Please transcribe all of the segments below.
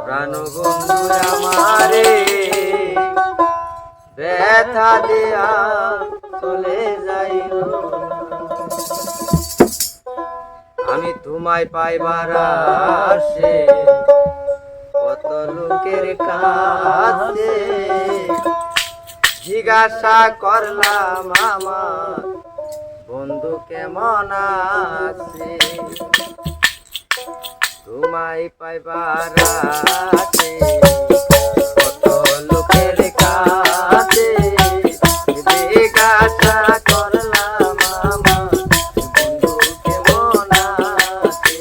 প্রাণবন্ধু আমারে ব্যথা দিয়া চলে যাইও, আমি তোমায় পাইবার আসে কত লোকের কাছে জিজ্ঞাসা করলাম আমার বন্ধু কেমন আছে, তোমায় পাইবার আসে কত লোকের কাছে জিজ্ঞাসা করলাম আমার বন্ধু কেমন আছে।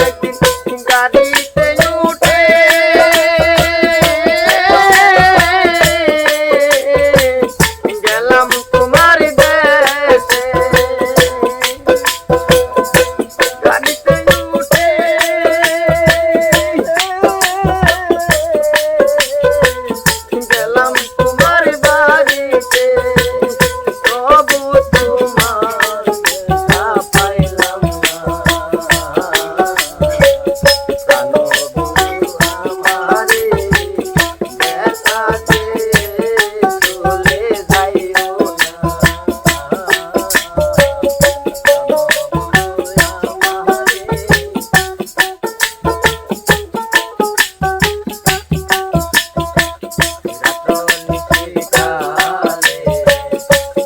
একদিন গাড়িতে উঠে গেলাম তোমার দেশে, গাড়িতে উঠে গেলাম তোমার বাড়িতে, তবু তোমার দেখা পাইলাম না। প্রাণবন্ধু আমারে ব্যথা দিয়ে চলে যাইও না।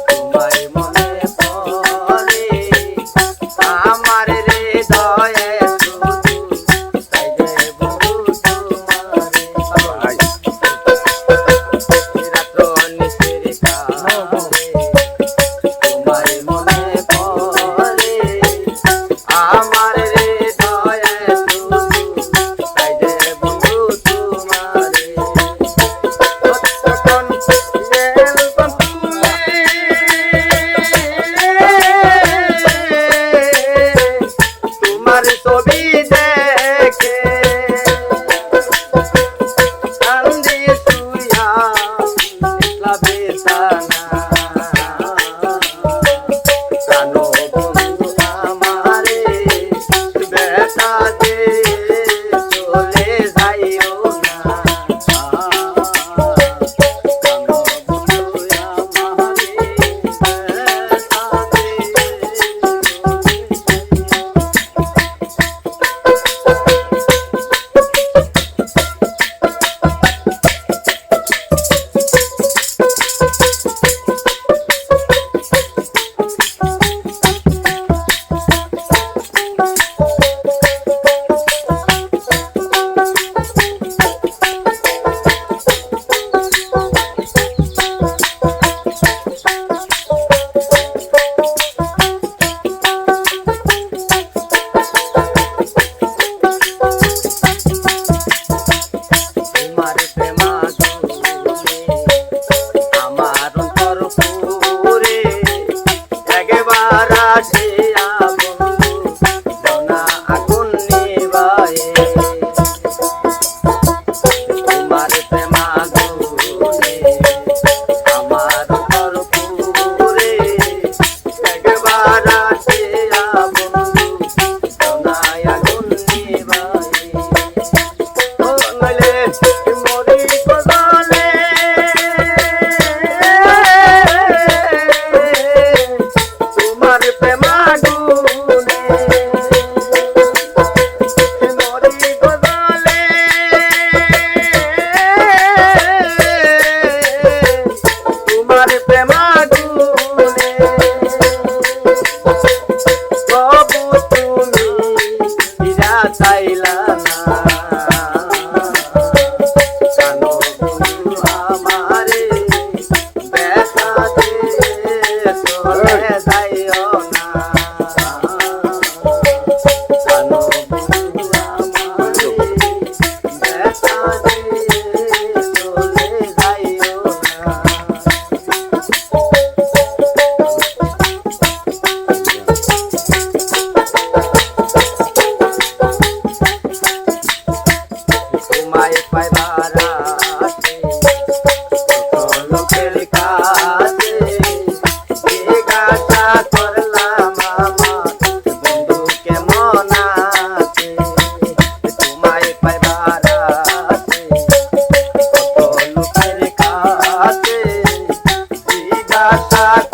তোমায় মনে পড়ে আমার হৃদয়ে শুধু তাই যে বন্ধু তোমারে রাত্র নিশির কালে তোমায় মনে পড়ে আমার হৃদয়ে শুধু তাই যে বন্ধু তোমারে। তখন এলবাম তুলে তোমার ছবি দেখে কান্দি শুইয়া একলা বেদনা, প্রাণবন্ধু আমারে ব্যথা দিয়ে চলে যাইও না। তোমার প্রেমাগুনে আমার অন্তর পুরে একবার আসিয়া বন্ধু জনা আগুন নিবায়ে। তোমার প্রেমাগুনে আমার অন্তর পুরে একবার আসিয়া বন্ধু জনা আগুন নিবায়ে। নইলে মরি গজালে তোমার প্রেমাগুনে, মরি গজালে তোমার প্রেমাগুনে, তবু তুমি ফিরা চাইলা না। প্রাণবন্ধু আমারে ব্যথা দিয়ে চলে যাইও না। প্রাণবন্ধু আমারে ব্যথা দিয়ে চলে যাইও না। আশা